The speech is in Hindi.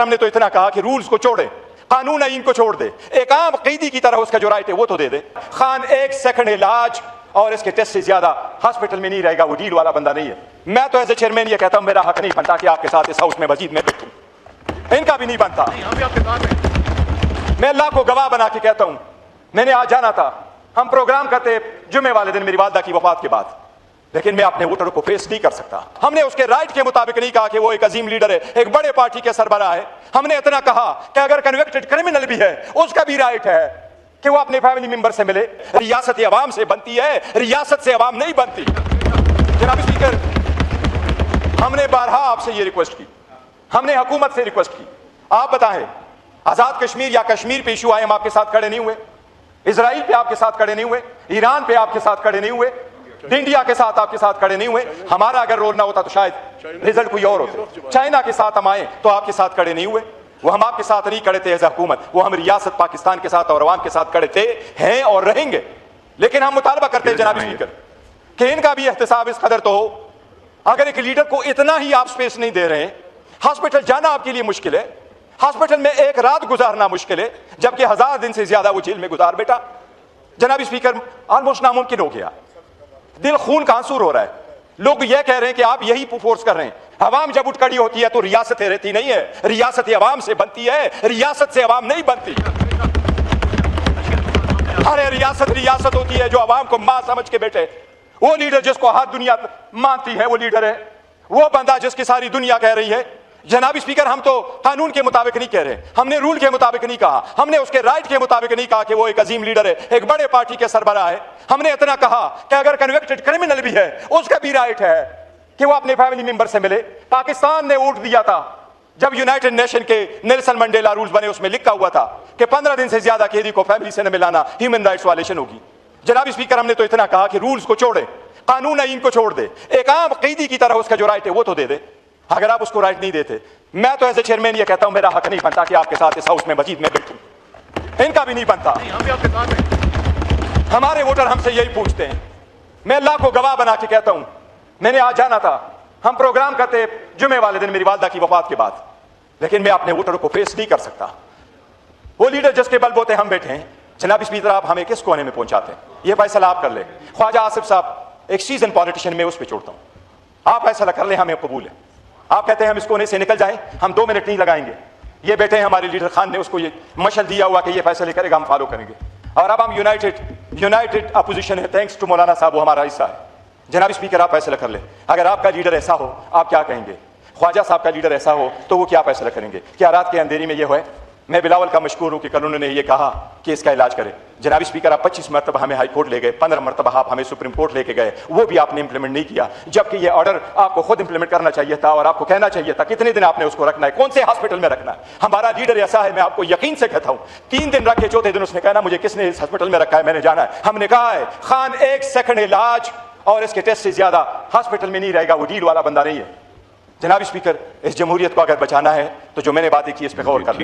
हमने तो इतना कहा कि रूल्स को छोड़े, कानून आईन को छोड़ दे, एक आम कैदी की तरह उसका जो राइट है वो तो दे दे। खान एक सेकंड इलाज और इसके टेस्ट से ज्यादा हॉस्पिटल में नहीं रहेगा, वो डील वाला बंदा नहीं है। मैं तो एज ए चेयरमैन ये कहता हूं, मेरा हक नहीं बनता कि आपके साथ इस हाउस में मजीद में बैठूं, इनका भी नहीं बनता। मैं अल्लाह को गवाह बना के कहता हूं, मैंने आज जाना था, हम प्रोग्राम करते जुम्मे वाले दिन मेरी वालदा की वफात के बाद, लेकिन मैं अपने वोटरों को फेस नहीं कर सकता। हमने उसके राइट के मुताबिक नहीं कहा कि वो एक अजीम लीडर है, एक बड़े पार्टी के सरबराह है। हमने इतना कहा कि अगर कन्विक्टेड क्रिमिनल भी है उसका भी राइट है कि वो अपने फैमिली मेंबर से मिले। रियासत अवाम से बनती है, रियासत से अवाम नहीं बनती। जनाब स्पीकर, हमने बारहा आपसे ये रिक्वेस्ट की, हमने हुकूमत से रिक्वेस्ट की, आप बताएं आजाद कश्मीर या कश्मीर पे इशू आए, हम आपके साथ खड़े नहीं हुए? इजराइल पे आपके साथ खड़े नहीं हुए? ईरान पे आपके साथ खड़े नहीं हुए? इंडिया के साथ आपके साथ खड़े नहीं हुए? हमारा अगर रोल ना होता तो शायद रिजल्ट कोई और होता। चाइना के साथ हम आए तो आपके साथ खड़े नहीं हुए, वो हम आपके साथ नहीं खड़े थे एज हुकूमत, वो हम रियासत पाकिस्तान के साथ और अवाम के साथ खड़े थे, हैं और रहेंगे। लेकिन हम मुतालबा करते हैं जनाब स्पीकर कि इनका भी एहतसाब इस कदर तो हो। अगर एक लीडर को इतना ही आप स्पेस नहीं दे रहे हैं, हॉस्पिटल जाना आपके लिए मुश्किल है, हॉस्पिटल में एक रात गुजारना मुश्किल है, जबकि 1000 दिन से ज्यादा वो जेल में गुजार बेटा। जनाब स्पीकर, ऑलमोस्ट नामुमकिन हो गया, दिल खून का आंसू हो रहा है। लोग ये कह रहे हैं कि आप यही फोर्स कर रहे हैं। अवाम जब उठ खड़ी होती है तो रियासतें रहती नहीं है, रियासत अवाम से बनती है, रियासत से अवाम नहीं बनती। अरे रियासत रियासत होती है जो अवाम को मां समझ के बैठे। वो लीडर जिसको हर दुनिया मानती है वो लीडर है, वो बंदा जिसकी सारी दुनिया कह रही है। जनाब स्पीकर, हम तो कानून के मुताबिक नहीं कह रहे, हमने रूल के मुताबिक नहीं कहा, हमने उसके राइट के मुताबिक नहीं कहा कि वो एक अजीम लीडर है, एक बड़े पार्टी के सरबराह है। हमने इतना कहा कि अगर कन्विक्टेड क्रिमिनल भी है उसका भी राइट है कि वो अपने फैमिली मेंबर से मिले। पाकिस्तान ने वोट दिया था जब यूनाइटेड नेशन के नेल्सन मंडेला रूल्स बने, उसमें लिखा हुआ था कि 15 दिन से ज्यादा कैदी को फैमिली से न मिलाना ह्यूमन राइट्स वायलेशन होगी। जनाब स्पीकर, हमने तो इतना कहा कि रूल्स को छोड़े, कानून आईन को छोड़ दे, एक आम कैदी की तरह उसका जो राइट है वो तो दे दे। अगर आप उसको राइट नहीं देते, मैं तो एज ए चेयरमैन ये कहता हूं, मेरा हक नहीं बनता कि आपके साथ इस हाउस में मजीद में बैठूं, इनका भी नहीं बनता। हमारे वोटर हमसे यही पूछते हैं। मैं अल्लाह को गवाह बना के कहता हूं, मैंने आज जाना था, हम प्रोग्राम करते जुम्मे वाले दिन मेरी वालदा की वफात के बाद, लेकिन मैं अपने वोटरों को फेस नहीं कर सकता। वो लीडर जिसके बलबूते हम बैठे हैं, जनाब स्पीकर, आप हमें किस कोने में पहुंचाते हैं ये फैसला आप कर ले। ख्वाजा आसिफ साहब एक सीजन पॉलिटिशियन में उस पर छोड़ता हूं, आप फैसला कर ले, हमें कबूल है। आप कहते हैं हम इस कोने से निकल जाएं, हम 2 मिनट नहीं लगाएंगे। ये बैठे हैं हमारे लीडर खान ने उसको ये मशल दिया हुआ कि ये फैसले करेगा, हम फॉलो करेंगे। और अब हम यूनाइटेड अपोजिशन है, थैंक्स टू मौलाना साहब, वो हमारा हिस्सा है। जनाब स्पीकर, आप फैसला कर ले, अगर आपका लीडर ऐसा हो आप क्या कहेंगे? ख्वाजा साहब का लीडर ऐसा हो तो वो क्या फैसला करेंगे? क्या रात के अंधेरी में ये हो? मैं बिलावल का मशकूर हूं कि कल उन्होंने ये कहा कि इसका इलाज करें। जनाब स्पीकर, आप 25 मरतबा हमें हाई कोर्ट ले गए, 15 मरतबा आप हमें सुप्रीम कोर्ट लेके गए, वो भी आपने इंप्लीमेंट नहीं किया, जबकि ये ऑर्डर आपको खुद इंप्लीमेंट करना चाहिए था और आपको कहना चाहिए था कितने दिन आपने उसको रखना है, कौन से हॉस्पिटल में रखना है। हमारा लीडर ऐसा है, मैं आपको यकीन से कहता हूं, 3 दिन रखे, चौथे दिन उसने कहना मुझे किसने इस हॉस्पिटल में रखा है, मैंने जाना है। हमने कहा है खान एक सेकंड इलाज और इसके टेस्ट से ज्यादा हॉस्पिटल में नहीं रहेगा, वो डील वाला बंदा नहीं है। जनाब स्पीकर, इस जमहूरियत को अगर बचाना है तो जो मैंने बातें की इस पर गौर कर ली।